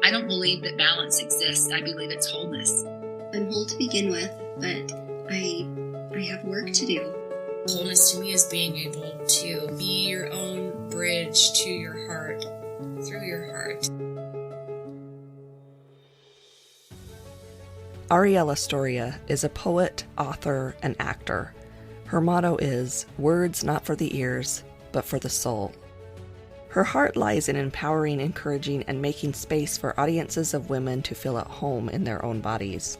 I don't believe that balance exists. I believe it's wholeness. I'm whole to begin with, but I have work to do. Wholeness to me is being able to be your own bridge to your heart, through your heart. Arielle Estoria is a poet, author, and actor. Her motto is, "Words not for the ears, but for the soul." Her heart lies in empowering, encouraging, and making space for audiences of women to feel at home in their own bodies.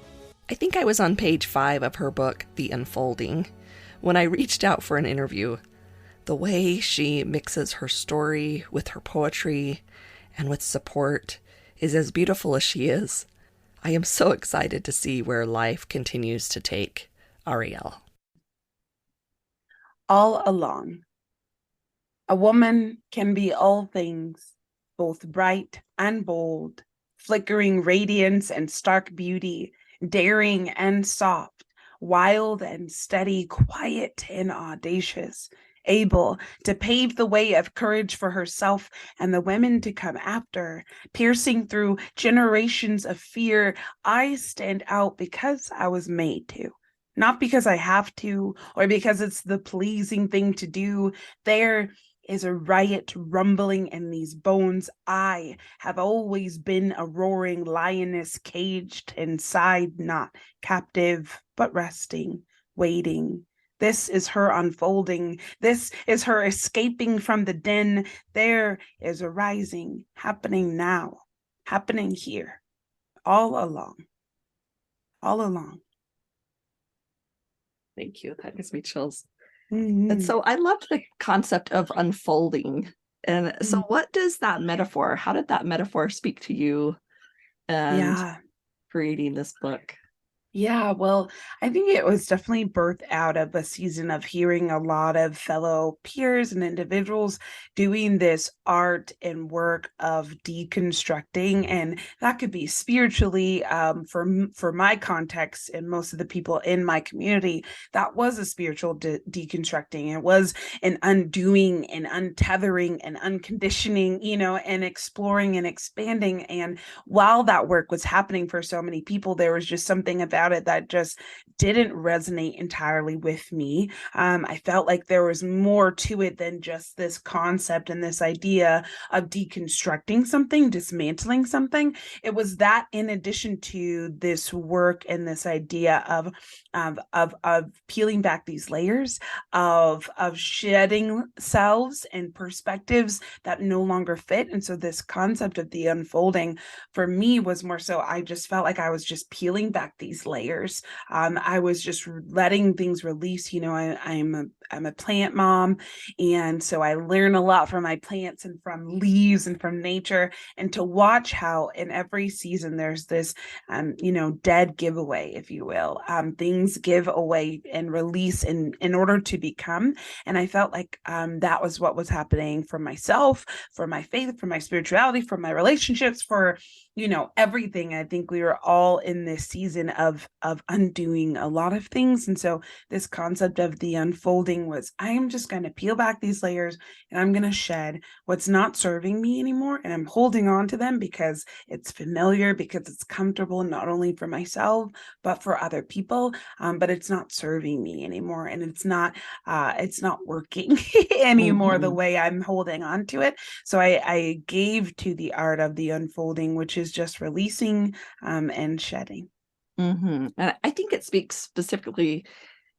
I think I was on page 5 of her book, The Unfolding, when I reached out for an interview. The way she mixes her story with her poetry and with support is as beautiful as she is. I am so excited to see where life continues to take Arielle. All along. A woman can be all things, both bright and bold, flickering radiance and stark beauty, daring and soft, wild and steady, quiet and audacious, able to pave the way of courage for herself and the women to come after, piercing through generations of fear. I stand out because I was made to. Not because I have to, or because it's the pleasing thing to do. There is a riot rumbling in these bones. I have always been a roaring lioness, caged inside, not captive, but resting, waiting. This is her unfolding. This is her escaping from the den. There is a rising happening now, happening here, all along, all along. Thank you. That gives me chills. Mm-hmm. And so I loved the concept of unfolding. And so what does that metaphor, how did that metaphor speak to you and creating this book? Yeah, well, I think it was definitely birthed out of a season of hearing a lot of fellow peers and individuals doing this art and work of deconstructing, and that could be spiritually. For my context and most of the people in my community, that was a spiritual deconstructing. It was an undoing and untethering and unconditioning, and exploring and expanding. And while that work was happening for so many people, there was just something about it that just didn't resonate entirely with me. I felt like there was more to it than just this concept and this idea of deconstructing something, dismantling something. It was that, in addition to this work and this idea of peeling back these layers, of shedding selves and perspectives that no longer fit. And so this concept of the unfolding for me was more so, I just felt like I was just peeling back these layers. I was just letting things release. I'm a plant mom, and so I learn a lot from my plants and from leaves and from nature. And to watch how in every season there's this dead giveaway, if you will. Things give away and release in order to become. And I felt like that was what was happening for myself, for my faith, for my spirituality, for my relationships, for everything. I think we were all in this season of undoing a lot of things. And so this concept of the unfolding was, I am just going to peel back these layers and I'm going to shed what's not serving me anymore. And I'm holding on to them because it's familiar, because it's comfortable, not only for myself, but for other people. But it's not serving me anymore. And it's not working anymore the way I'm holding on to it. So I gave to the art of the unfolding, which is just releasing and shedding. And I think it speaks specifically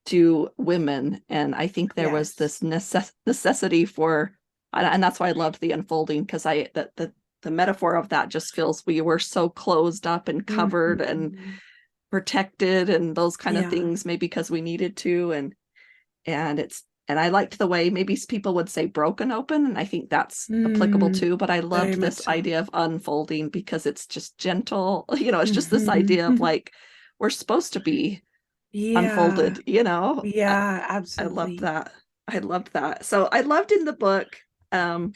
to women. And I think there was this necessity for, and that's why I loved the unfolding, because the metaphor of that just feels, we were so closed up and covered and protected and those kind of things, maybe because we needed to. And I liked the way maybe people would say broken open, and I think that's applicable too. But I loved this idea of unfolding because it's just gentle. It's just this idea of like, we're supposed to be unfolded, Yeah, absolutely. I loved that. So I loved in the book, the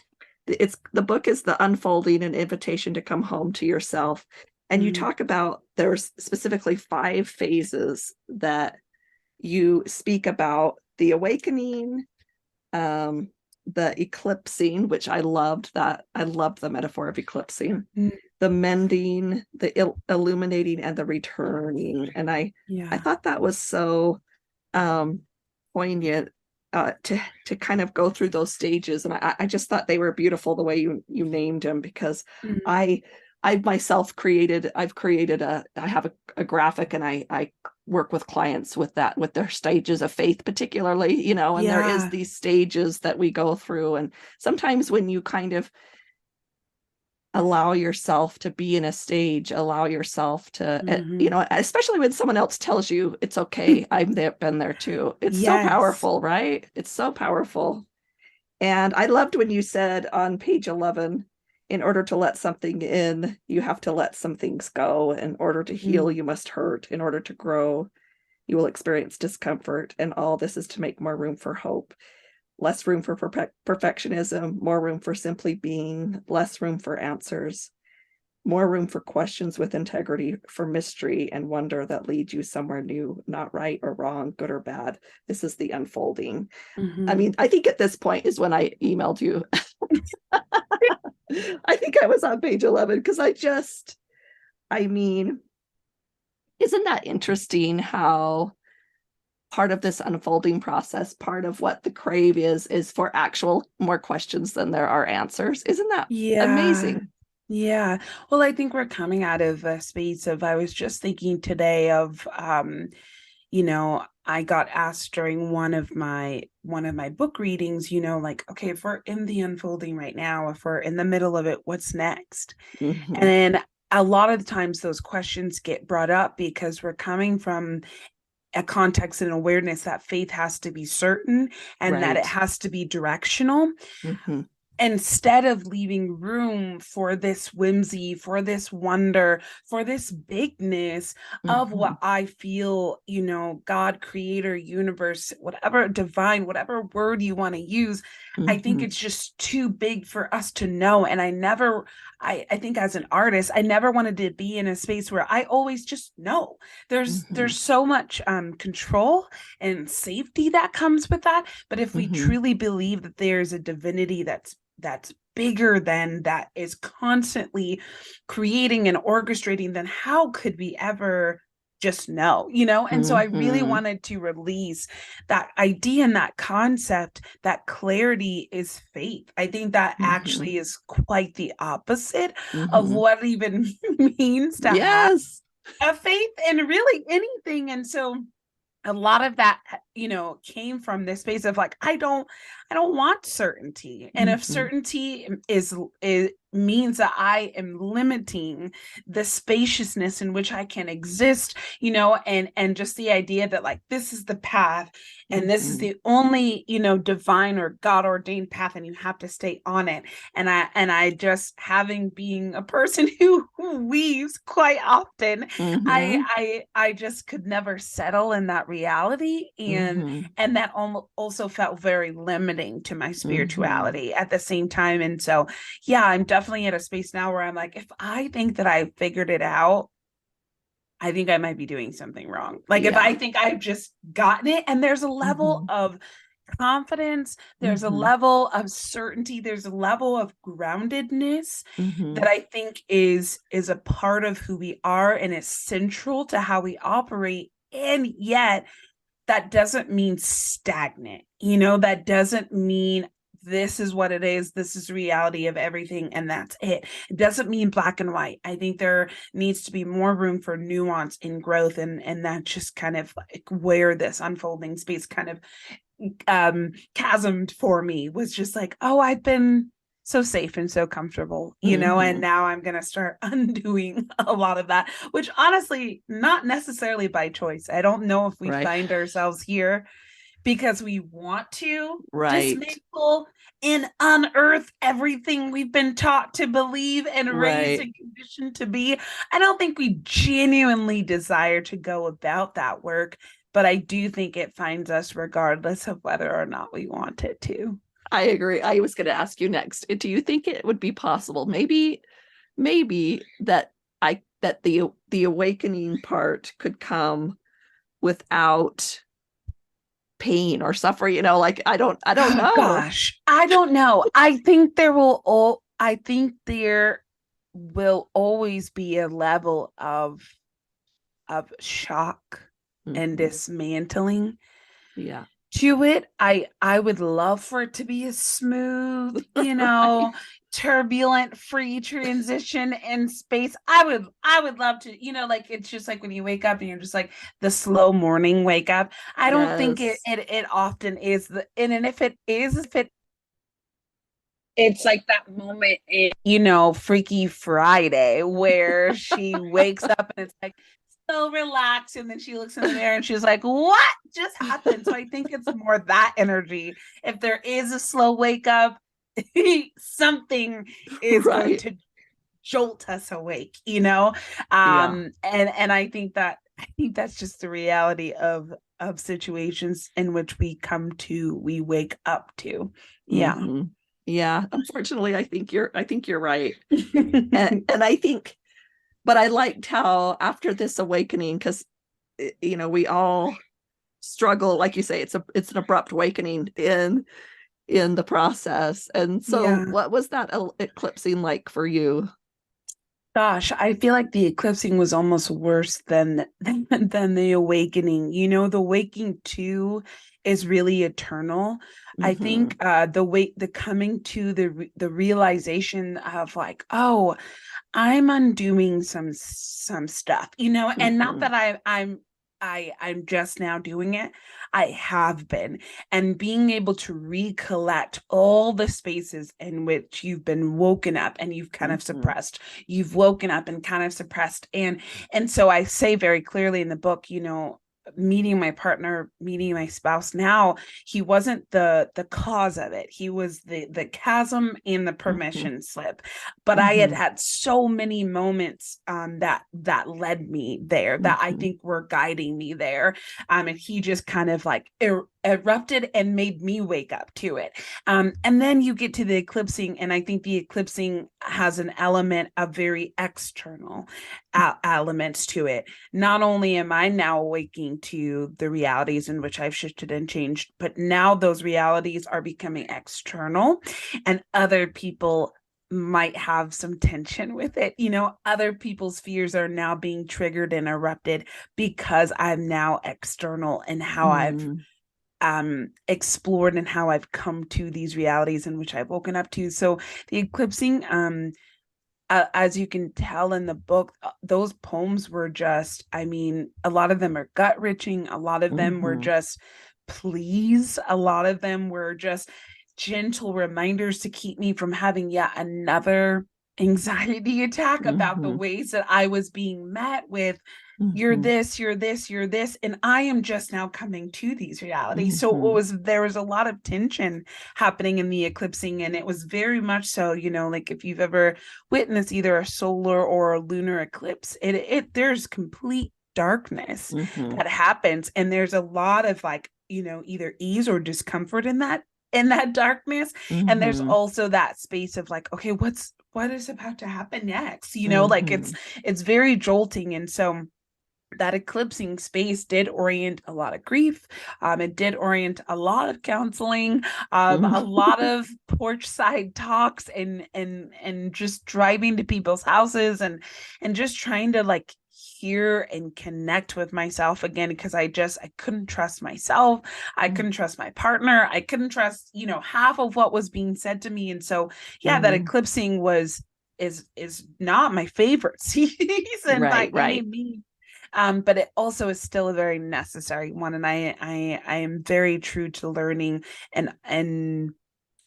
book is The Unfolding, an invitation to come home to yourself. And you talk about, there's specifically 5 phases that you speak about: the awakening, the eclipsing, which I loved the metaphor of eclipsing, the mending, the illuminating, and the returning. And I thought that was so poignant to kind of go through those stages. And I just thought they were beautiful the way you named them, because I myself I have a graphic, and I work with clients with that, with their stages of faith, particularly, and there is these stages that we go through. And sometimes when you kind of allow yourself to be in a stage, allow yourself to, especially when someone else tells you it's okay. I've been there too. It's so powerful, right? It's so powerful. And I loved when you said on page 11, in order to let something in, you have to let some things go. In order to heal, you must hurt. In order to grow, you will experience discomfort. And all this is to make more room for hope. Less room for perfectionism, more room for simply being, less room for answers, more room for questions with integrity, for mystery and wonder that lead you somewhere new, not right or wrong, good or bad. This is the unfolding. I mean, I think at this point is when I emailed you. I think I was on page 11, because isn't that interesting how part of this unfolding process, part of what the crave is for actual more questions than there are answers. Isn't that amazing? Yeah. Well, I think we're coming out of a space of, I was just thinking today of, I got asked during one of my book readings, like, okay, if we're in the unfolding right now, if we're in the middle of it, what's next? And then a lot of the times those questions get brought up because we're coming from a context and awareness that faith has to be certain and that it has to be directional. Instead of leaving room for this whimsy, for this wonder, for this bigness of what I feel, God, creator, universe, whatever, divine, whatever word you want to use, I think it's just too big for us to know. And I think as an artist, I never wanted to be in a space where I always just know. There's so much control and safety that comes with that. But if we truly believe that there's a divinity that's bigger than that, is constantly creating and orchestrating, then how could we ever just know, And so I really wanted to release that idea and that concept that clarity is faith. I think that actually is quite the opposite of what it even means to have a faith in really anything. And so a lot of that, came from this space of like, I don't want certainty. And if certainty means that I am limiting the spaciousness in which I can exist, and just the idea that like, this is the path and this is the only, divine or God ordained path, and you have to stay on it. And I just, being a person who weaves quite often, I just could never settle in that reality. And that also felt very limiting to my spirituality at the same time. And so, I'm definitely at a space now where I'm like, if I think that I figured it out, I think I might be doing something wrong. Like if I think I've just gotten it, and there's a level of confidence, there's a level of certainty, there's a level of groundedness that I think is a part of who we are and is central to how we operate. And yet that doesn't mean stagnant, that doesn't mean this is what it is, this is the reality of everything, and that's it. It doesn't mean black and white. I think there needs to be more room for nuance and growth, and that's just kind of like where this unfolding space kind of chasmed for me, was just like, oh, I've been so safe and so comfortable, and now I'm going to start undoing a lot of that, which honestly, not necessarily by choice. I don't know if we find ourselves here because we want to dismantle and unearth everything we've been taught to believe and raised and conditioned to be. I don't think we genuinely desire to go about that work, but I do think it finds us regardless of whether or not we want it to. I agree. I was going to ask you next. Do you think it would be possible, maybe that the awakening part could come without pain or suffering? Like I don't know. Gosh, I don't know. I think there will always be a level of shock and dismantling Yeah. to it. I would love for it to be a smooth, Right. turbulent free transition in space. I would love to, like it's just like when you wake up and you're just like the slow morning wake up. I don't think Yes. it often is and if it is, it's like that moment in, Freaky Friday where she wakes up and it's like so relaxed, and then she looks in the mirror and she's like, what just happened? So I think it's more that energy. If there is a slow wake up, something is going Right. to jolt us awake, Yeah. And I think that's just the reality of situations in which we wake up to. Yeah. hmm Yeah. Unfortunately, I think you're right. And I think, but I liked how after this awakening, because we all struggle, like you say, it's an abrupt awakening in the process. And so Yeah. what was that eclipsing like for you? Gosh, I feel like the eclipsing was almost worse than the awakening. The waking too is really eternal. I Mm-hmm. think the coming to the realization of like, oh, I'm undoing some stuff, and not Mm-hmm. that I'm just now doing it. I have been, and being able to recollect all the spaces in which you've been woken up and you've kind of Mm-hmm. suppressed. You've woken up and kind of suppressed, and so I say very clearly in the book, meeting my partner, meeting my spouse now, he wasn't the cause of it. He was the chasm and the Mm-hmm. permission slip. But I had Mm-hmm. had so many moments that led me there, that I Mm-hmm. think were guiding me there. And he just kind of like erupted and made me wake up to it. And then you get to the eclipsing, and I think the eclipsing has an element of very external elements to it. Not only am I now awaking to the realities in which I've shifted and changed, but now those realities are becoming external, and other people might have some tension with it. Other people's fears are now being triggered and erupted because I'm now external in how I've Mm-hmm. explored and how I've come to these realities in which I've woken up to. So the eclipsing, as you can tell in the book, those poems were just, I mean, a lot of them are gut wrenching. A lot of them were Mm-hmm. just pleas. A lot of them were just gentle reminders to keep me from having yet another anxiety attack about the Mm-hmm. ways that I was being met with, you're Mm-hmm. this, you're this, you're this, and I am just now coming to these realities. So Mm-hmm. there was a lot of tension happening in the eclipsing, and it was very much so, like if you've ever witnessed either a solar or a lunar eclipse, it there's complete darkness Mm-hmm. that happens, and there's a lot of like, either ease or discomfort in that darkness. And there's Mm-hmm. also that space of like, okay, what is about to happen next, like Mm-hmm. it's very jolting. And so that eclipsing space did orient a lot of grief. It did orient a lot of counseling, a lot of porch side talks, and just driving to people's houses, and just trying to like hear and connect with myself again, because I couldn't trust myself. I couldn't trust my partner. I couldn't trust, half of what was being said to me. And so, yeah, that Mm-hmm. eclipsing is not my favorite season by Right, any right. means, but it also is still a very necessary one, and I am very true to learning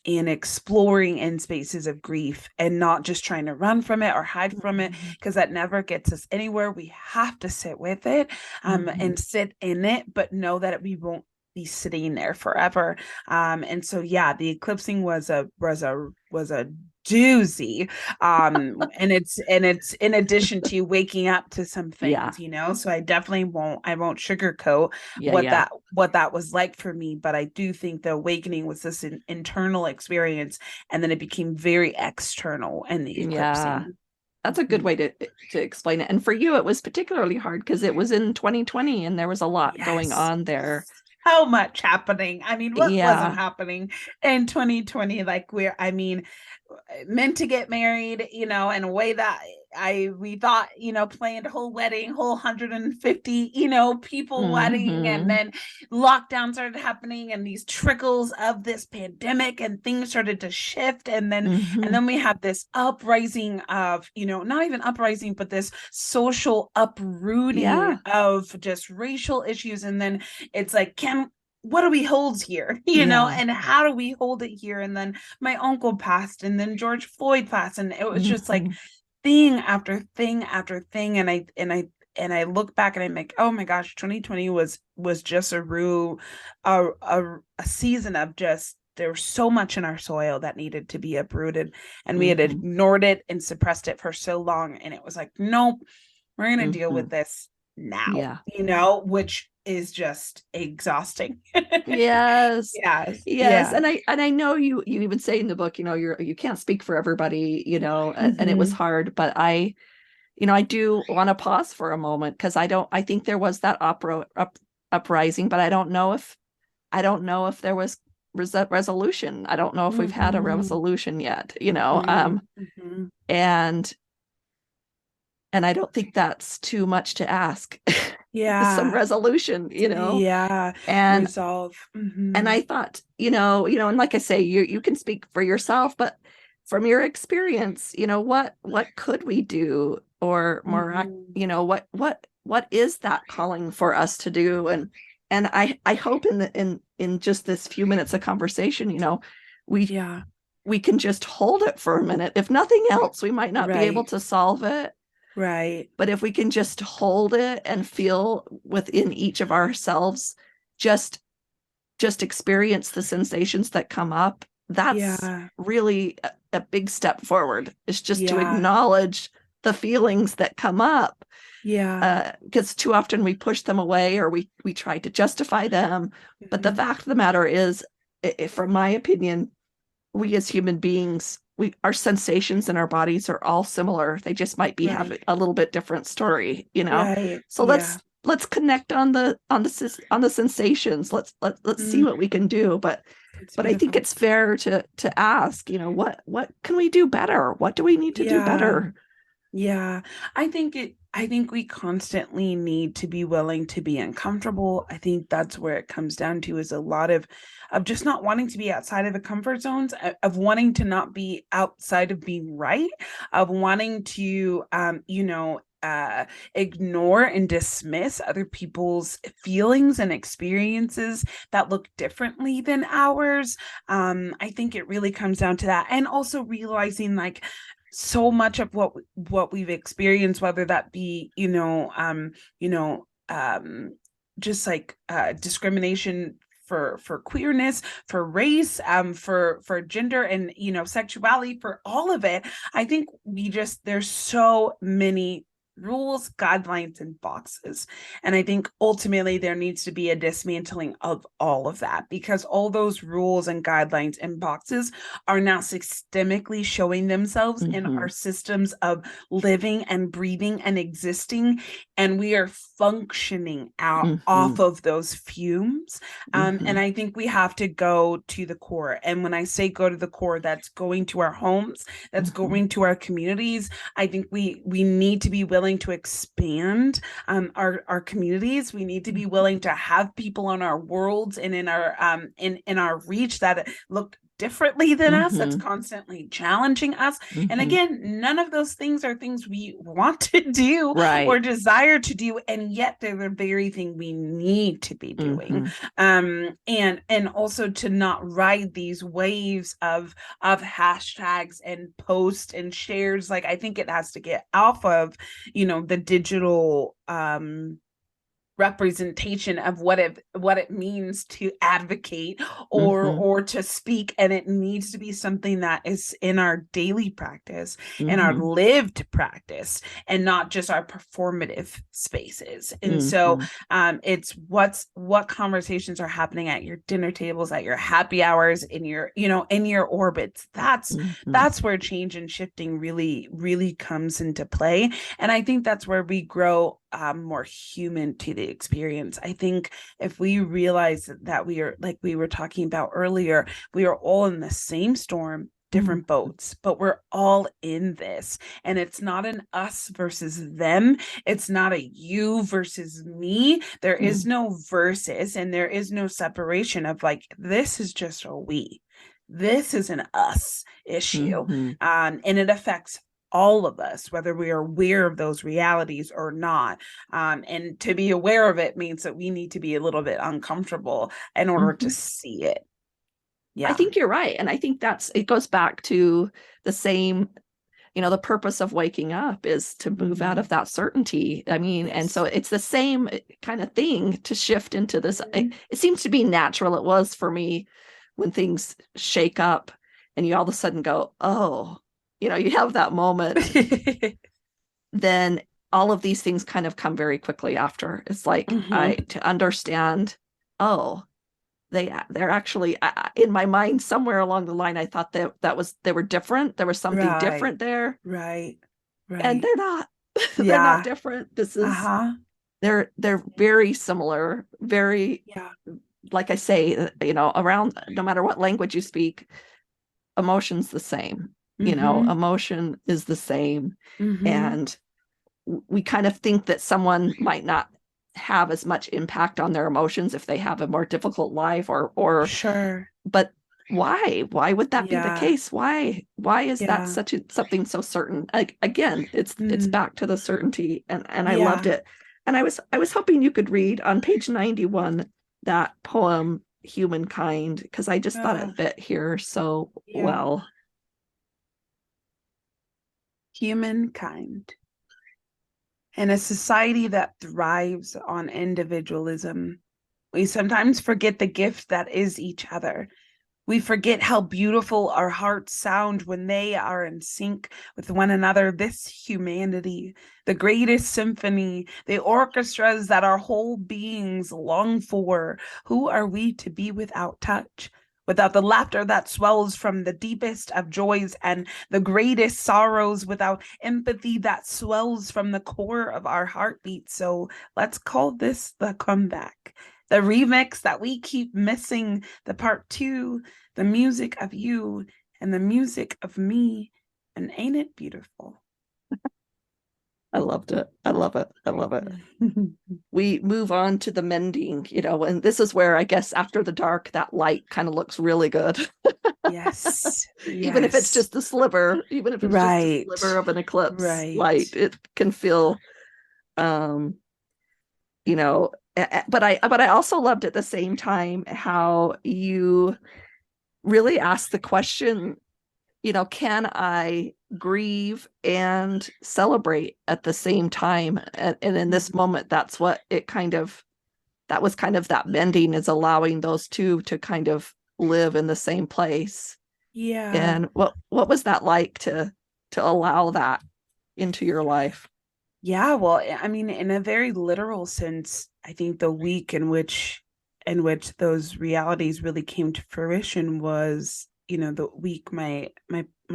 and exploring in spaces of grief, and not just trying to run from it or hide from it, Mm-hmm. because that never gets us anywhere. We have to sit with it, Mm-hmm. and sit in it, but know that we won't be sitting there forever. And so, yeah, the eclipsing was a doozy. And it's in addition to waking up to some Yeah. things, so I won't sugarcoat Yeah, what yeah. that was like for me. But I do think the awakening was this internal experience, and then it became very external in the Yeah. eclipsing. That's a good way to explain it. And for you, it was particularly hard because it was in 2020 and there was a lot going Yes. on there. So much happening. I mean, what wasn't Yeah. happening in 2020? Like, meant to get married, you know, in a way that we thought, you know, planned a whole wedding, whole 150, you know, people wedding, and then lockdown started happening and these trickles of this pandemic and things started to shift. And then we have this uprising of, you know, not even uprising, but this social uprooting of just racial issues. And then it's like, what do we hold here, you know, and how do we hold it here? And then my uncle passed, and then George Floyd passed, and it was just like thing after thing after thing. And I look back and I'm like, oh my gosh, 2020 was just a season of just, there was so much in our soil that needed to be uprooted, and we had ignored it and suppressed it for so long. And it was like, nope, we're going to deal with this now, you know, which is just exhausting. Yes. Yeah. And I know you even say in the book, you know, you can't speak for everybody, you know, and it was hard, but I do want to pause for a moment, because I think there was that uprising, but I don't know if there was resolution. I don't know if we've had a resolution yet, you know, and I don't think that's too much to ask. Some resolution, you know. And resolve. And I thought, you know, and like I say, you can speak for yourself, but from your experience, you know, what could we do, or more, you know, what is that calling for us to do? And I hope in just this few minutes of conversation, you know, we can just hold it for a minute. If nothing else, we might not be able to solve it. Right. But if we can just hold it and feel within each of ourselves, just experience the sensations that come up, that's really a big step forward. It's just to acknowledge the feelings that come up. Because too often we push them away, or we try to justify them. But the fact of the matter is, from my opinion, we as human beings, our sensations in our bodies are all similar. They just might be have a little bit different story, you know. So let's connect on the sensations. Let's see what we can do. But I think it's fair to ask, you know, what can we do better? What do we need to do better? I think we constantly need to be willing to be uncomfortable. I think that's where it comes down to, is a lot of just not wanting to be outside of the comfort zones, of wanting to not be outside of being right, of wanting to, you know, ignore and dismiss other people's feelings and experiences that look differently than ours. I think it really comes down to that. And also realizing, like, so much of what we've experienced, whether that be, just like discrimination for queerness, for race, for gender, and, you know, sexuality, for all of it, I think there's so many rules, guidelines, and boxes. And I think ultimately there needs to be a dismantling of all of that, because all those rules and guidelines and boxes are now systemically showing themselves in our systems of living and breathing and existing. And we are functioning out off of those fumes. And I think we have to go to the core. And when I say go to the core, that's going to our homes, that's going to our communities. I think we need to be willing to expand our communities. We need to be willing to have people in our worlds and in our in our reach that look differently than us, that's constantly challenging us. And again, none of those things are things we want to do or desire to do, and yet they're the very thing we need to be doing. And also to not ride these waves of hashtags and posts and shares. Like, I think it has to get off of, you know, the digital representation of what it means to advocate or to speak, and it needs to be something that is in our daily practice and our lived practice, and not just our performative spaces. And so it's what conversations are happening at your dinner tables, at your happy hours, in your, you know, in your orbits. That's where change and shifting really comes into play. And I think that's where we grow more human to the experience. I think if we realize that we are, like we were talking about earlier, we are all in the same storm, different boats, but we're all in this. And it's not an us versus them. It's not a you versus me. There is no versus, and there is no separation of like, this is just a we. This is an us issue. And it affects all of us, whether we are aware of those realities or not. And to be aware of it means that we need to be a little bit uncomfortable in order to see it. Yeah. I think you're right. And I think it goes back to the same, the purpose of waking up is to move out of that certainty. I mean, and so it's the same kind of thing to shift into this. It seems to be natural. It was for me when things shake up and you all of a sudden go, oh, you have that moment. Then all of these things kind of come very quickly after. It's like to understand, oh, they're actually in my mind somewhere along the line. I thought they were different. There was something different there. Right. And they're not. They're not different. This is they're very similar. Very like I say, around no matter what language you speak, emotion's the same. Emotion is the same. And we kind of think that someone might not have as much impact on their emotions if they have a more difficult life or sure, but why would that be the case? Why is that something so certain? Again, it's back to the certainty, and I loved it. And I was hoping you could read on page 91 that poem Humankind, because I just thought it fit here so well. Humankind. In a society that thrives on individualism, we sometimes forget the gift that is each other. We forget how beautiful our hearts sound when they are in sync with one another. This humanity, the greatest symphony, the orchestras that our whole beings long for. Who are we to be without touch? Without the laughter that swells from the deepest of joys and the greatest sorrows, without empathy that swells from the core of our heartbeat. So let's call this the comeback, the remix that we keep missing, the part 2, the music of you and the music of me. And ain't it beautiful? I loved it. I love it. I love it. We move on to the mending, and this is where I guess after the dark, that light kind of looks really good. Yes. Even if it's just a sliver, even if it's just a sliver of an eclipse light, it can feel, but I also loved at the same time how you really asked the question, can I grieve and celebrate at the same time? And in this moment, that's what that was kind of that mending, is allowing those two to kind of live in the same place. Yeah. And what was that like to allow that into your life? Yeah, well, I mean, in a very literal sense, I think the week in which those realities really came to fruition was, the week my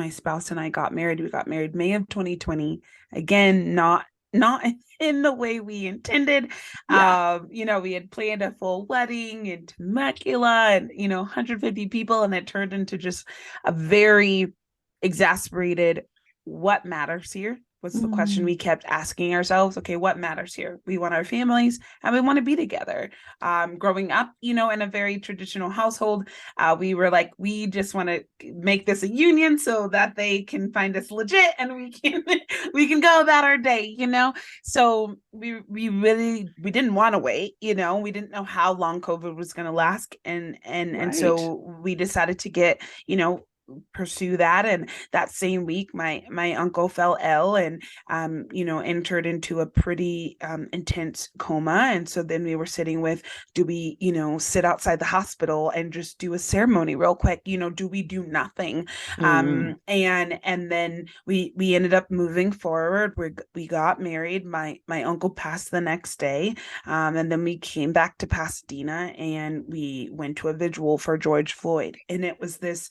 spouse and I got married. We got married May of 2020. Again, not in the way we intended. We had planned a full wedding in Temecula and 150 people, and it turned into just a very exasperated, what matters here was the question we kept asking ourselves. Okay, what matters here? We want our families and we want to be together. Growing up, in a very traditional household, we were like, we just want to make this a union so that they can find us legit and we can go about our day, So we didn't want to wait, we didn't know how long COVID was going to last. And so we decided to get, pursue that. And that same week my uncle fell ill and entered into a pretty intense coma. And so then we were sitting with, do we sit outside the hospital and just do a ceremony real quick? Do we do nothing? And then we ended up moving forward. We got married. My uncle passed the next day, and then we came back to Pasadena and we went to a vigil for George Floyd. And it was this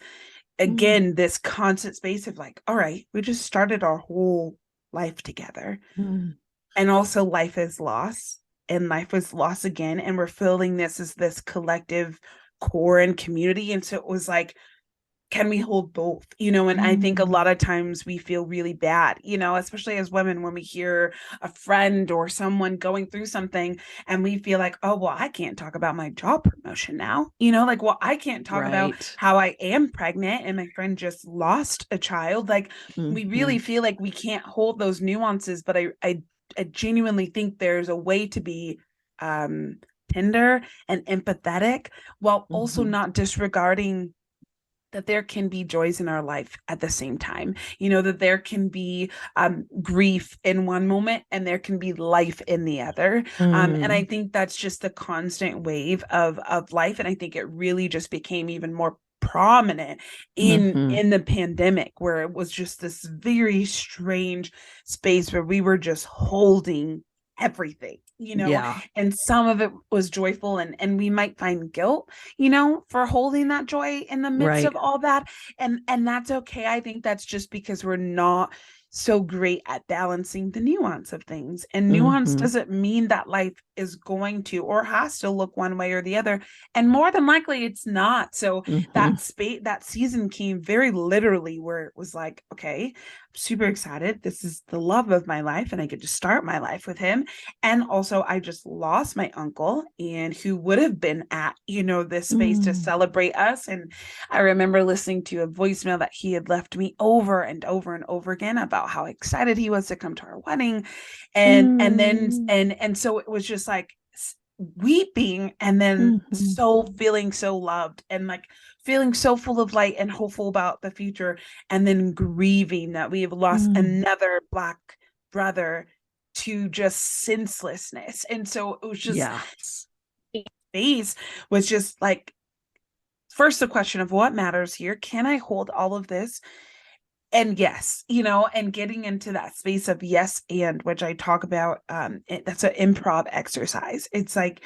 this constant space of like, all right, we just started our whole life together. And also life is loss and life is loss again. And we're feeling this as this collective core and community. And so it was like, can we hold both? And I think a lot of times we feel really bad, especially as women, when we hear a friend or someone going through something and we feel like, oh, well, I can't talk about my job promotion now, like, well, I can't talk about Right. how I am pregnant and my friend just lost a child. Like, we really feel like we can't hold those nuances, but I genuinely think there's a way to be tender and empathetic while also not disregarding that there can be joys in our life at the same time, that there can be grief in one moment and there can be life in the other. And I think that's just the constant wave of life. And I think it really just became even more prominent in the pandemic, where it was just this very strange space where we were just holding everything, Yeah. and some of it was joyful, and we might find guilt, for holding that joy in the midst Right. of all that. And that's okay. I think that's just because we're not so great at balancing the nuance of things. And nuance doesn't mean that life is going to or has to look one way or the other. And more than likely it's not. So that season came very literally, where it was like, okay, I'm super excited. This is the love of my life, and I get to start my life with him. And also, I just lost my uncle, and who would have been at, this space to celebrate us. And I remember listening to a voicemail that he had left me over and over and over again about how excited he was to come to our wedding. And so it was just like weeping, and then so feeling so loved, and like feeling so full of light and hopeful about the future, and then grieving that we have lost another Black brother to just senselessness. And so it was just, face was just like, first the question of what matters here. Can I hold all of this? And yes, and getting into that space of yes and, which I talk about, that's an improv exercise. It's like,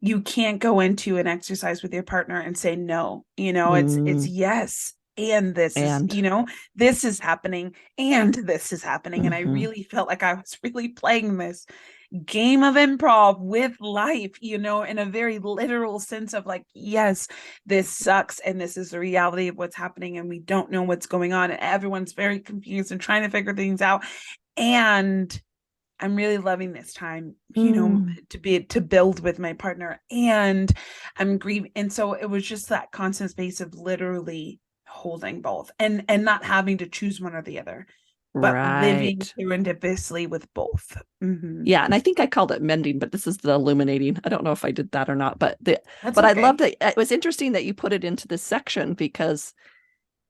you can't go into an exercise with your partner and say no. It's yes, and this is, this is happening, and this is happening. And I really felt like I was really playing this game of improv with life, in a very literal sense of like, yes, this sucks, and this is the reality of what's happening, and we don't know what's going on, and everyone's very confused and trying to figure things out. And I'm really loving this time, to build with my partner, and I'm grieving. And so it was just that constant space of literally holding both, and not having to choose one or the other, but living serendipitously with both. Yeah, and I think I called it mending, but this is the illuminating. I don't know if I did that or not, but okay. I love that. It was interesting that you put it into this section, because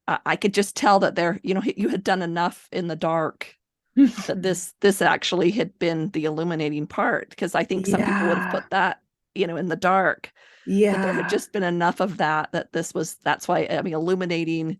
I could just tell that there, you had done enough in the dark that this actually had been the illuminating part, because I think some people would have put that, in the dark. Yeah. But there had just been enough of that that's why, I mean, illuminating,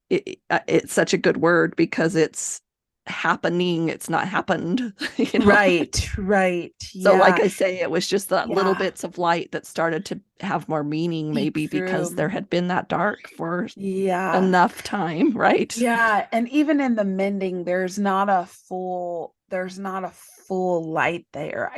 it's such a good word, because it's happening, it's not happened. Right. So like I say, it was just that little bits of light that started to have more meaning, maybe because there had been that dark for enough time, right? And even in the mending, there's not a full light there.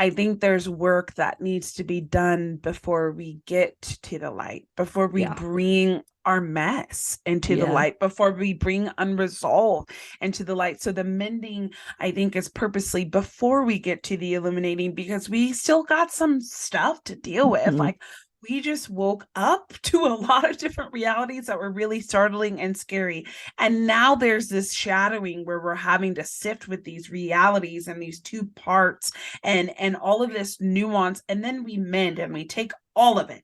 I think there's work that needs to be done before we get to the light, before we bring our mess into the light, before we bring unresolved into the light. So the mending, I think, is purposely before we get to the illuminating, because we still got some stuff to deal with. Like, we just woke up to a lot of different realities that were really startling and scary. And now there's this shadowing where we're having to sift with these realities and these two parts and all of this nuance. And then we mend, and we take all of it,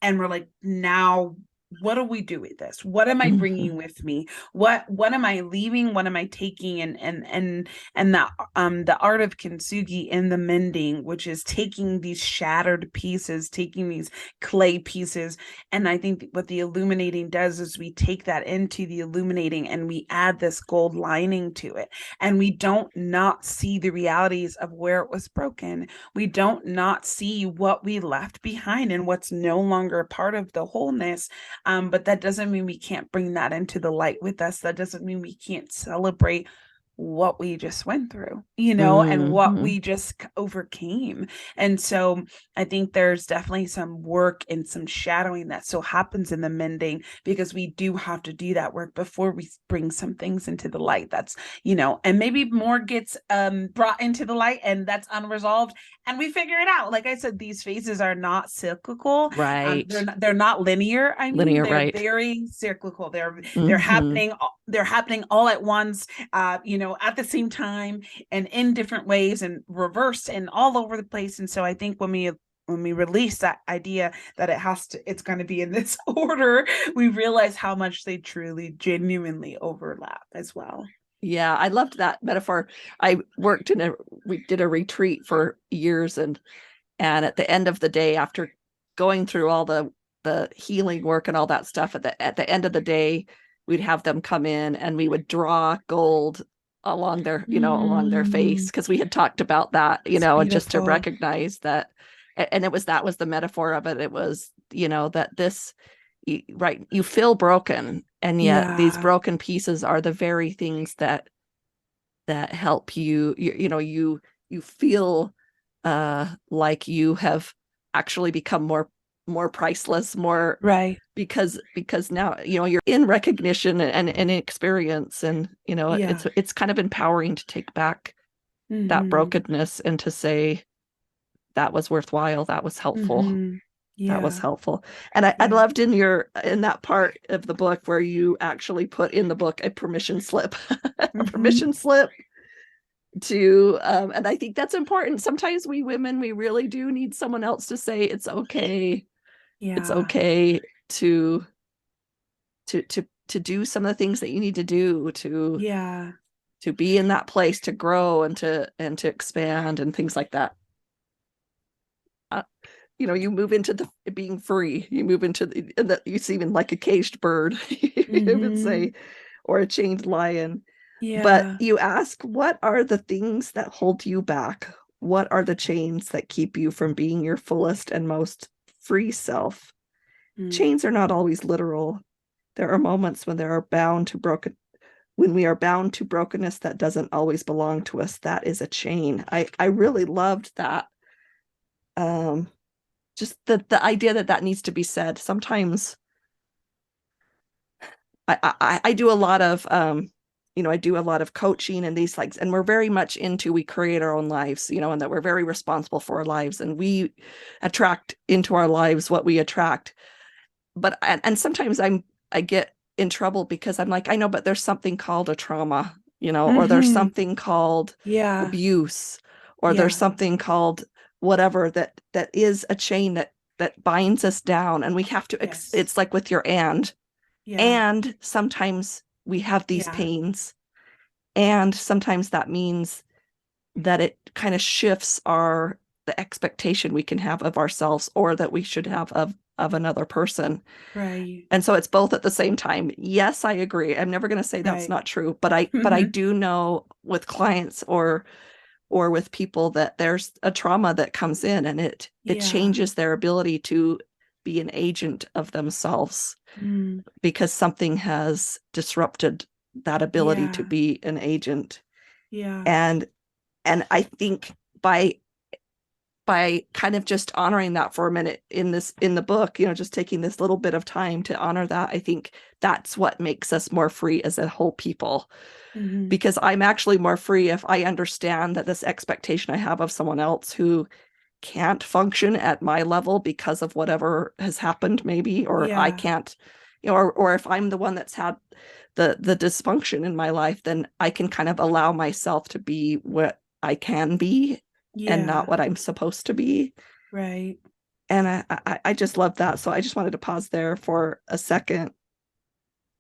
and we're like, now what do we do with this? What am I bringing with me? What am I leaving? What am I taking? And that the art of kintsugi in the mending, which is taking these shattered pieces, taking these clay pieces. And I think what the illuminating does is we take that into the illuminating, and we add this gold lining to it. And we don't not see the realities of where it was broken. We don't not see what we left behind and what's no longer a part of the wholeness. But that doesn't mean we can't bring that into the light with us. That doesn't mean we can't celebrate what we just went through, and what we just overcame. And so I think there's definitely some work and some shadowing that still happens in the mending, because we do have to do that work before we bring some things into the light that's, and maybe more gets brought into the light and that's unresolved, and we figure it out. Like I said, these phases are not cyclical. Right. They're not linear. I mean, Linear, they're right. very cyclical. They're happening all at once, at the same time, and in different ways, and reversed and all over the place. And so I think when we release that idea that it's going to be in this order, we realize how much they truly genuinely overlap as well. Yeah, I loved that metaphor. We did a retreat for years, and at the end of the day, after going through all the healing work and all that stuff, at the end of the day, we'd have them come in and we would draw gold along their, along their face, because we had talked about that, and just to recognize that. And that was the metaphor of it. It was, that this, right, you feel broken, and yet these broken pieces are the very things that help you, you feel like you have actually become more priceless, more, right, because now you're in recognition and experience, and it's kind of empowering to take back that brokenness and to say that was worthwhile, that was helpful. That was helpful. And I loved in that part of the book where you actually put in the book a permission slip, a permission slip to, and I think that's important. Sometimes we women, we really do need someone else to say, it's okay. It's okay to do some of the things that you need to do to be in that place, to grow and to expand and things like that. You move into being free. You move into you see, even like a caged bird, you would say, or a chained lion. Yeah. But you ask, what are the things that hold you back? What are the chains that keep you from being your fullest and most free self? Chains are not always literal. There are moments when we are bound to brokenness that doesn't always belong to us. That is a chain. I really loved that. Just the idea that needs to be said. Sometimes I do a lot of I do a lot of coaching and these, like, and we're very much into, we create our own lives, and that we're very responsible for our lives, and we attract into our lives what we attract. But and sometimes I get in trouble because I'm like, I know, but there's something called a trauma, or there's something called abuse, or there's something called whatever that is a chain that binds us down, and we have to it's like with your and sometimes we have these pains, and sometimes that means that it kind of shifts the expectation we can have of ourselves, or that we should have of another person. Right. And so it's both at the same time. Yes, I agree. I'm never going to say that's not true, but I do know with clients or with people that there's a trauma that comes in, and it changes their ability to be an agent of themselves, because something has disrupted that ability to be an agent. And I think by kind of just honoring that for a minute in the book, just taking this little bit of time to honor that, I think that's what makes us more free as a whole people. Because I'm actually more free if I understand that this expectation I have of someone else who can't function at my level because of whatever has happened, maybe, or I can't, or if I'm the one that's had the dysfunction in my life, then I can kind of allow myself to be what I can be and not what I'm supposed to be. Right. And I just love that. So I just wanted to pause there for a second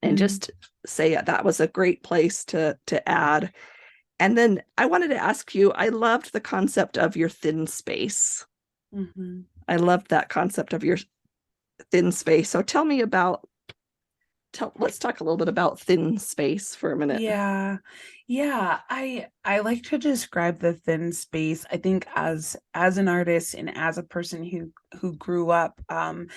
and just say that was a great place to add. And then I wanted to ask you, I loved the concept of your thin space. I loved that concept of your thin space. So tell me about let's talk a little bit about thin space for a minute. Yeah. Yeah, I like to describe the thin space, I think, as an artist and as a person who grew up and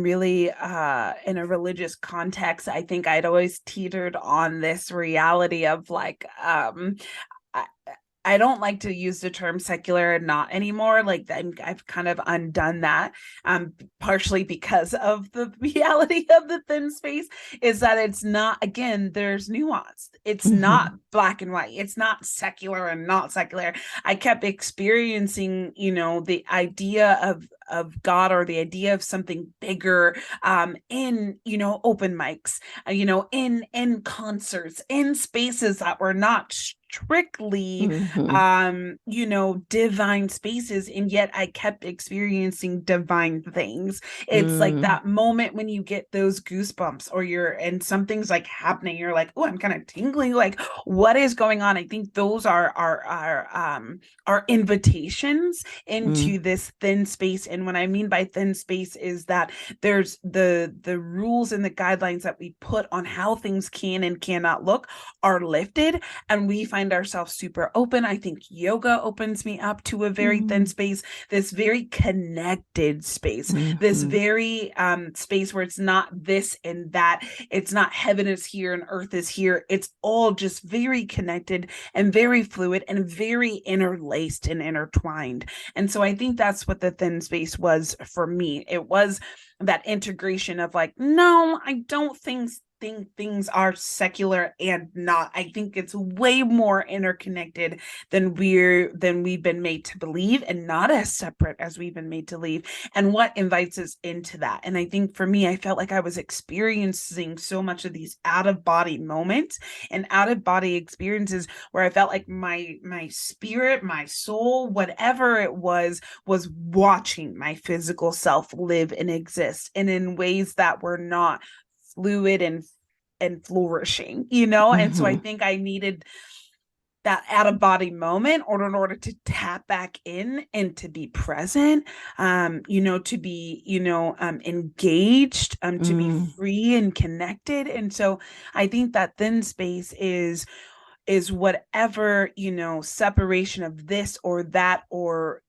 really in a religious context. I think I'd always teetered on this reality of like I, I don't like to use the term secular and not anymore. Like I've kind of undone that, partially because of the reality of the thin space is that it's not, again, there's nuance. It's not black and white. It's not secular and not secular. I kept experiencing, the idea of God or the idea of something bigger in open mics, in concerts, in spaces that were not strictly divine spaces, and yet I kept experiencing divine things. It's like that moment when you get those goosebumps or and something's like happening, you're like, oh, I'm kind of tingling, like what is going on? I think those are invitations into this thin space. And what I mean by thin space is that there's the rules and the guidelines that we put on how things can and cannot look are lifted, and we find ourselves super open. I think yoga opens me up to a very thin space, this very connected space, this very space where it's not this and that. It's not heaven is here and earth is here. It's all just very connected and very fluid and very interlaced and intertwined. And so I think that's what the thin space was for me. It was that integration of like, no, I don't think things are secular and not. I think it's way more interconnected than we've been made to believe, and not as separate as we've been made to believe. And what invites us into that? And I think for me, I felt like I was experiencing so much of these out of body moments and out of body experiences where I felt like my spirit, my soul, whatever it was watching my physical self live and exist, and in ways that were not fluid and flourishing, and so I think I needed that out of body moment in order to tap back in and to be present, to be engaged, to be free and connected. And so I think that thin space is whatever separation of this or that, or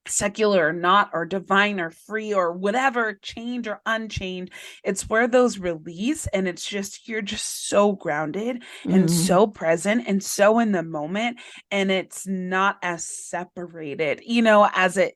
secular or not, or divine or free, or whatever, change or unchained. It's where those release, and it's just, you're just so grounded and so present and so in the moment, and it's not as separated, as it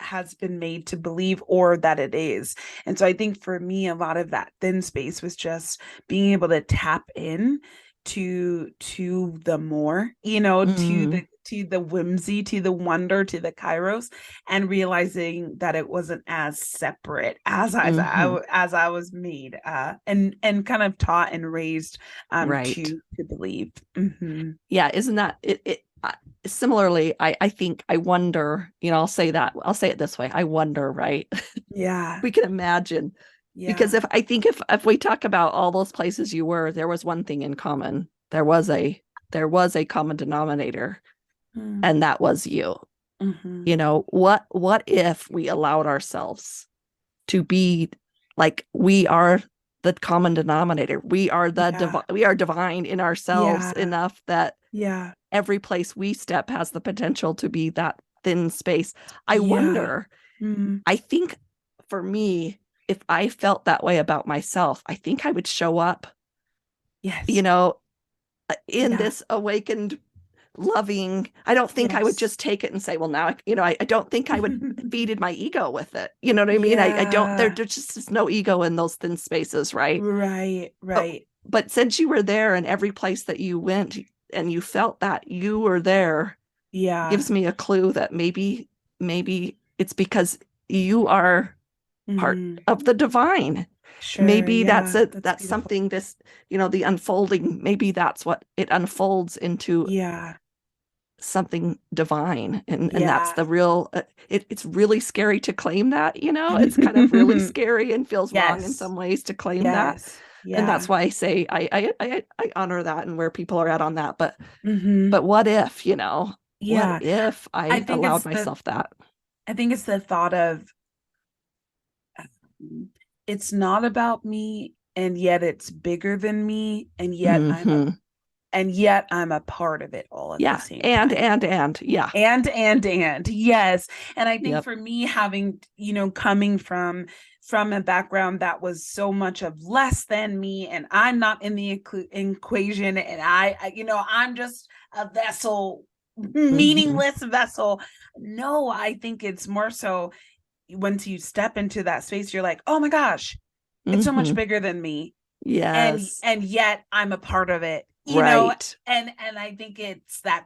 has been made to believe, or that it is. And so I think for me, a lot of that thin space was just being able to tap in to the more, to the whimsy, to the wonder, to the kairos, and realizing that it wasn't as separate as I was made and kind of taught and raised right. to believe. Yeah, isn't that it? Similarly, I think, I wonder, I'll say it this way, I wonder, right? Yeah. We can imagine. Yeah. Because if we talk about all those places you were, there was one thing in common. There was a common denominator, and that was you. What if we allowed ourselves to be like, we are the common denominator. We are we are divine in ourselves enough that every place we step has the potential to be that thin space. I wonder, I think for me, if I felt that way about myself, I think I would show up, in this awakened, loving. I don't think I would just take it and say, well, now, I don't think I would feed my ego with it. You know what I mean? I don't, there just is no ego in those thin spaces, right? Right. But since you were there, and every place that you went and you felt that you were there, gives me a clue that maybe it's because you are part of the divine. Sure, maybe that's something, this, the unfolding, maybe that's what it unfolds into, something divine. And that's the real, it's really scary to claim that, it's kind of really scary and feels wrong in some ways to claim that. And that's why I say I honor that and where people are at on that. But what if, what if I allowed myself that? I think it's the thought of It's not about me, and yet it's bigger than me, and yet Mm-hmm. I'm a part of it all at the Yeah. same And, time. yeah. And yes. And I think Yep. for me, having, coming from a background that was so much of less than me, and I'm not in the equation, and I'm just a vessel, Mm-hmm. meaningless vessel. No, I think it's more so once you step into that space, you're like, oh my gosh, it's so much Mm-hmm. bigger than me, Yes. and yet I'm a part of it, Right. and I think it's that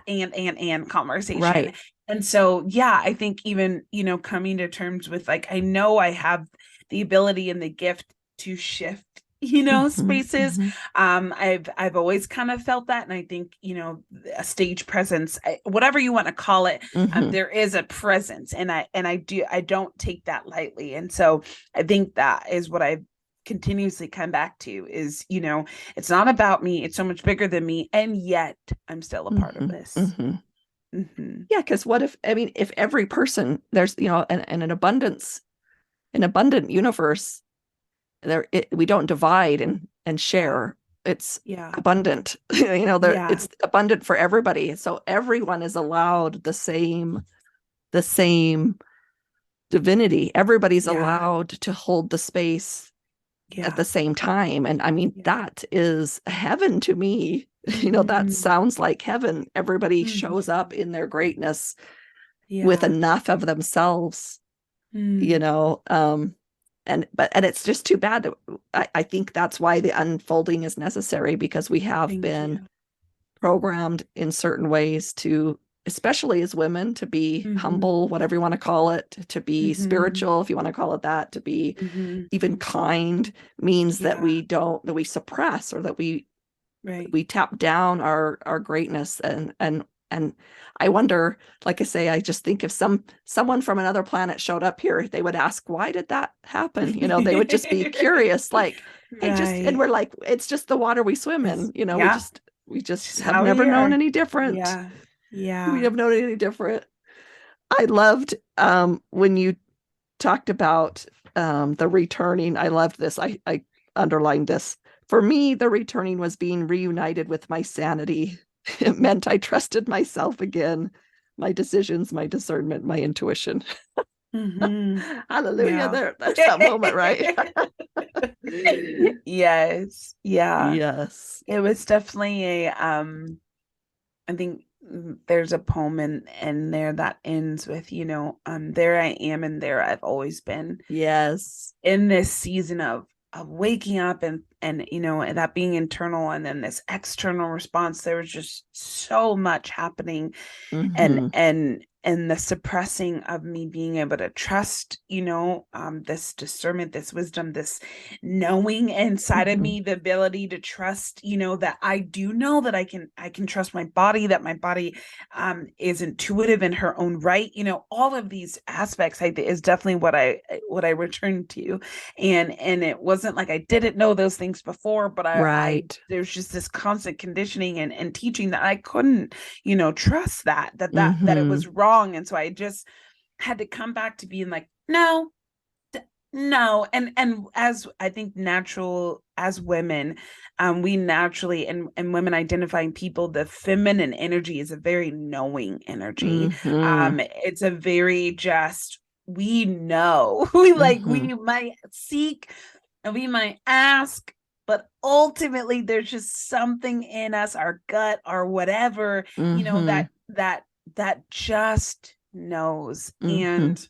and conversation. Right. And so yeah, I think even, coming to terms with, like, I know I have the ability and the gift to shift, Mm-hmm. spaces. Mm-hmm. I've always kind of felt that, and I think, a stage presence, whatever you want to call it, Mm-hmm. there is a presence, and I don't take that lightly. And so I think that is what I've continuously come back to is, it's not about me, it's so much bigger than me, and yet I'm still a part of Mm-hmm. this. Mm-hmm. Mm-hmm. Yeah, because what if, I mean, if every person, there's, an abundant universe, we don't divide and Yeah. share. It's Yeah. abundant. Yeah. It's abundant for everybody. So everyone is allowed the same divinity. Everybody's Yeah. allowed to hold the space at Yeah. the same time. And I mean, Yeah. that is heaven to me. That Mm-hmm. sounds like heaven. Everybody shows Mm-hmm. up in their greatness with Yeah. enough of themselves, you Mm. know. And it's just too bad. I think that's why the unfolding is necessary, because we have Thank been you. programmed in certain ways to, especially as women, to be Mm-hmm. humble, whatever you want to call it, to be Mm-hmm. spiritual, if you want to call it that, to be Mm-hmm. even kind, means that Yeah. that we suppress, or that Right. we tap down our greatness. And I wonder, like I say, I just think if someone from another planet showed up here, they would ask, why did that happen? They would just be curious, like, hey, and Right. we're like, it's just the water we swim in. Yeah. We It's just just have how we never known are. any different. Yeah. We Yeah. have known any different. I loved when you talked about the returning. I loved this. I underlined this. For me, the returning was being reunited with my sanity. It meant I trusted myself again, my decisions, my discernment, my intuition. Mm-hmm. Hallelujah. Yeah. There's that moment, right? Yes. Yeah. Yes. It was definitely I think, there's a poem in there that ends with, there I am, and there I've always been. Yes. In this season of waking up, and and that being internal, and then this external response, there was just so much happening, and Mm-hmm. the suppressing of me being able to trust, this discernment, this wisdom, this knowing inside of Mm-hmm. me, the ability to trust, that I do know that I can trust my body, that my body is intuitive in her own right. All of these aspects, is definitely what I returned to. And it wasn't like I didn't know those things before, but I Right. there's just this constant conditioning and teaching that I couldn't, trust that it Mm-hmm. was wrong. And so I just had to come back to being like, no, no. And as I think natural as women, we naturally, and women identifying people, the feminine energy is a very knowing energy. Mm-hmm. It's a very just, we know, we Mm-hmm. might seek and we might ask, but ultimately there's just something in us, our gut, or whatever, Mm-hmm. that just knows. Mm-hmm. And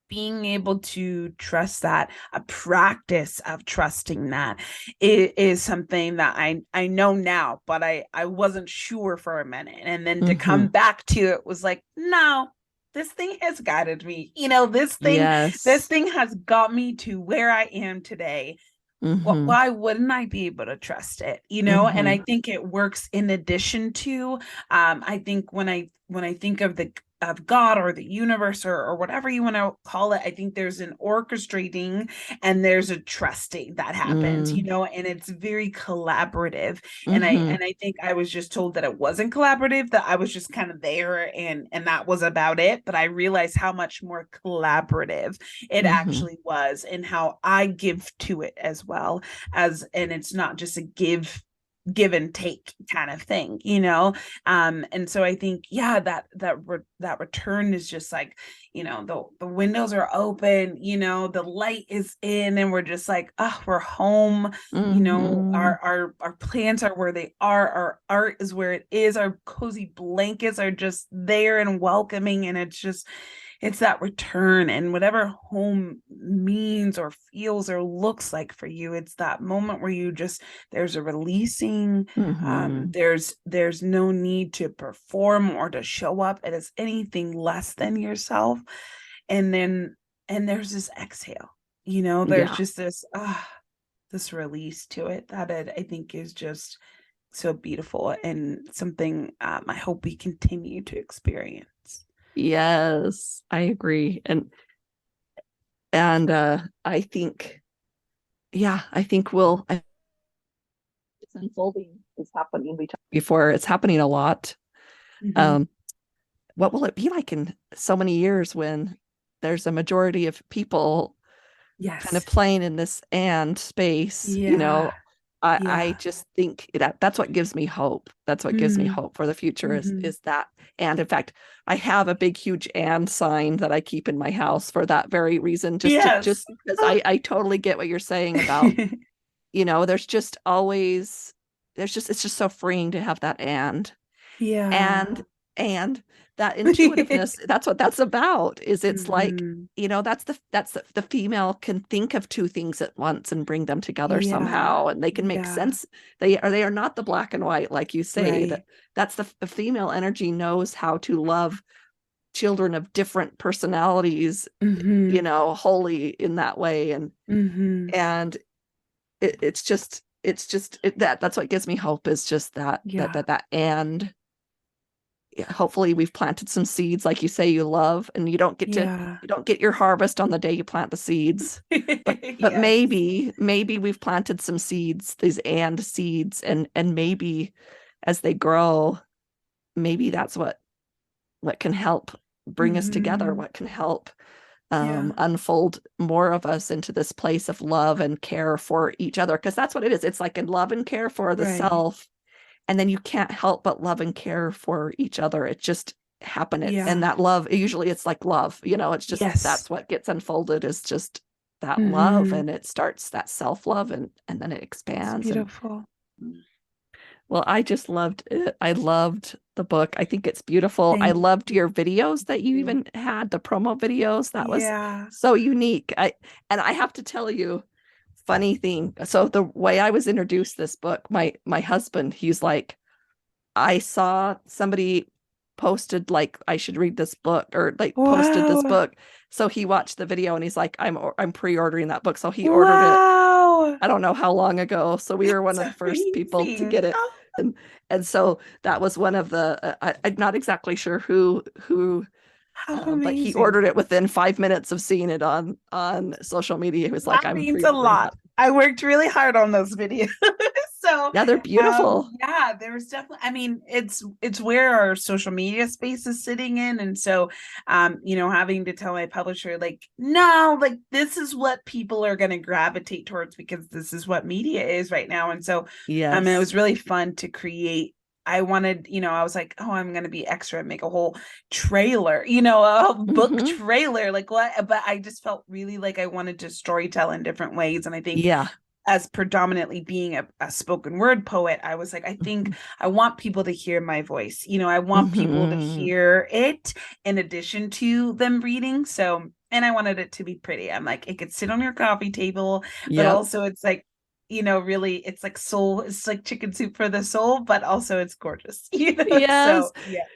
being able to trust that, a practice of trusting that, is something that I know now, but I wasn't sure for a minute. And then to Mm-hmm. come back to it was like, no, this thing has guided me. This Yes. thing has got me to where I am today. Mm-hmm. Why wouldn't I be able to trust it? And Mm-hmm. I think it works in addition to, I think when I think of God or the universe or whatever you want to call it. I think there's an orchestrating and there's a trusting that happens, you know, and it's very collaborative. And I think I was just told that it wasn't collaborative, that I was just kind of there and that was about it. But I realized how much more collaborative it actually was, and how I give to it as well as, and it's not just a give and take kind of thing, you know. And so I think, yeah, that return is just like, you know, the windows are open, you know, the light is in, and we're just like, oh, we're home, you know, our plants are where they are, our art is where it is, our cozy blankets are just there and welcoming, and it's that return. And whatever home means or feels or looks like for you, it's that moment where you just, there's a releasing. There's no need to perform or to show up as anything less than yourself. And there's this exhale, you know, there's just this release to it that I think is just so beautiful, and something I hope we continue to experience. Yes, I agree. And I think, it's unfolding, is happening. We talked before, it's happening a lot. What will it be like in so many years when there's a majority of people kind of playing in this and space, you know? I just think that's what gives me hope. That's what gives me hope for the future is that. And in fact, I have a big, huge and sign that I keep in my house for that very reason. Just because I totally get what you're saying about, you know, it's just so freeing to have that and that intuitiveness. That's what that's about. Is it's like, you know, that's the female can think of two things at once and bring them together somehow, and they can make sense. They are not the black and white, like you say. That's the female energy knows how to love children of different personalities, you know, wholly in that way. And that's what gives me hope, is just that and hopefully we've planted some seeds, like you say, you love, and you don't get your harvest on the day you plant the seeds, but maybe we've planted some seeds, these and seeds, and maybe as they grow, maybe that's what can help bring us together, what can help unfold more of us into this place of love and care for each other, because that's what it is. It's like in love and care for the self. And then you can't help but love and care for each other. It just happened. And that love, usually it's like love, you know, it's just, that's what gets unfolded, is just that love. And it starts that self-love, and then it expands. It's beautiful. Well, I just loved it. I loved the book. I think it's beautiful. I loved your videos that you even had, the promo videos. That was so unique. I have to tell you, funny thing. So the way I was introduced this book, my husband, he's like, I saw somebody posted like I should read this book, or like posted this book. So he watched the video and he's like, I'm pre-ordering that book. So he ordered it. I don't know how long ago. So we were one of the first people to get it. And so that was one of the I'm not exactly sure who but he ordered it within 5 minutes of seeing it on social media. He was like, that means a lot. I worked really hard on those videos. So yeah, they're beautiful. There's definitely, I mean, it's where our social media space is sitting in. And so, you know, having to tell my publisher, like, no, like, this is what people are going to gravitate towards, because this is what media is right now. And so, it was really fun to create. I wanted, you know, I was like, oh, I'm going to be extra and make a whole trailer, you know, a book trailer, like what? But I just felt really like I wanted to storytell in different ways. And I think as predominantly being a spoken word poet, I was like, I think I want people to hear my voice. You know, I want people to hear it in addition to them reading. So, and I wanted it to be pretty. I'm like, it could sit on your coffee table, but also it's like, you know, really, it's like soul, it's like chicken soup for the soul, but also it's gorgeous. You know? Yes. So,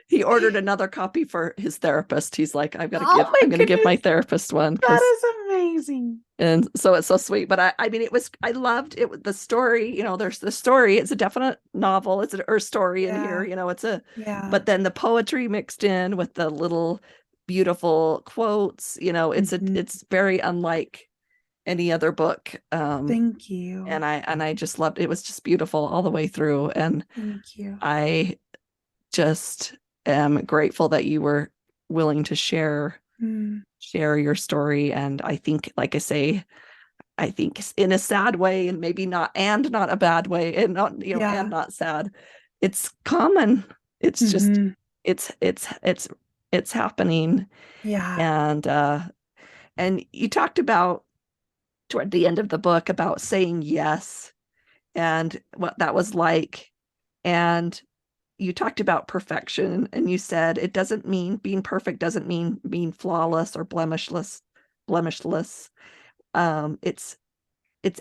he ordered another copy for his therapist. He's like, I'm going to give my therapist one. That is amazing. And so it's so sweet. But I mean, I loved it. The story, there's the story. It's a definite novel. It's a story in here, Yeah. but then the poetry mixed in with the little beautiful quotes, it's very unlike any other book. Thank you. And I just loved it. It was just beautiful all the way through. And Thank you. I just am grateful that you were willing to share your story. And I think, like I say, I think in a sad way, and maybe not a bad way, and not, and not sad. It's common. It's just, it's happening. Yeah. And you talked about toward the end of the book about saying yes and what that was like. And you talked about perfection, and you said it doesn't mean being perfect, doesn't mean being flawless or blemishless. It's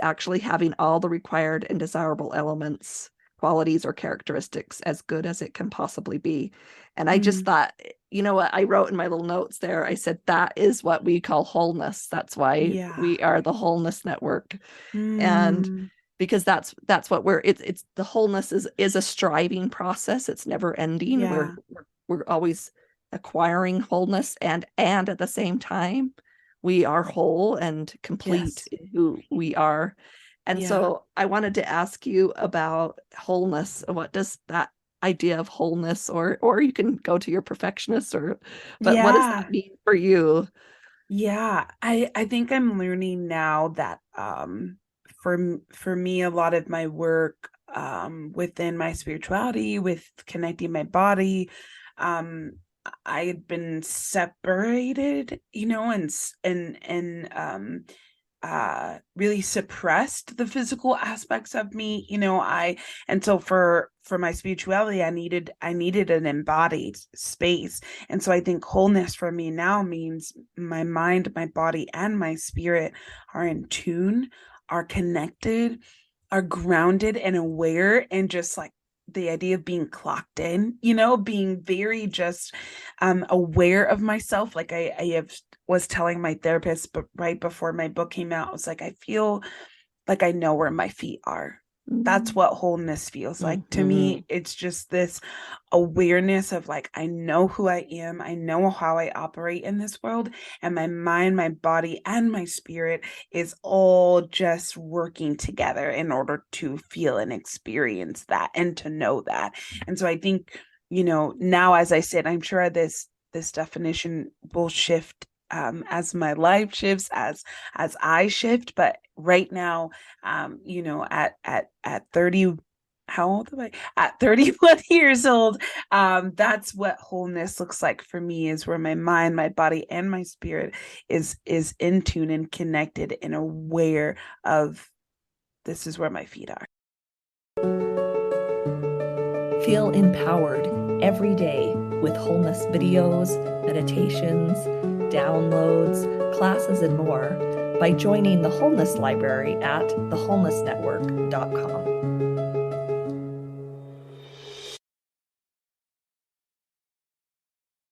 actually having all the required and desirable elements, qualities, or characteristics as good as it can possibly be. And I just thought, what I wrote in my little notes there, I said, that is what we call wholeness. That's why we are the Wholeness Network. And because that's what it's the wholeness is a striving process. It's never ending. We're always acquiring wholeness, and at the same time we are whole and complete in who we are. And so I wanted to ask you about wholeness. What does that idea of wholeness, or you can go to your perfectionist, but what does that mean for you? I think I'm learning now that for me, a lot of my work within my spirituality, with connecting my body, I had been separated, and really suppressed the physical aspects of me, and so for my spirituality, I needed an embodied space. And so I think wholeness for me now means my mind, my body, and my spirit are in tune, are connected, are grounded and aware, and just like the idea of being clocked in, being very just aware of myself. Like I was telling my therapist, but right before my book came out, I was like, I feel like I know where my feet are. That's what wholeness feels like to me. It's just this awareness of like, I know who I am. I know how I operate in this world, and my mind, my body, and my spirit is all just working together in order to feel and experience that and to know that. And so I think, now, as I said, I'm sure this definition will shift as my life shifts, as I shift. But right now, at 30, how old am I? At 31 years old, that's what wholeness looks like for me, is where my mind, my body, and my spirit is in tune and connected and aware of, this is where my feet are. Feel empowered every day with wholeness videos, meditations, downloads, classes, and more by joining the Wholeness Library at thewholenessnetwork.com.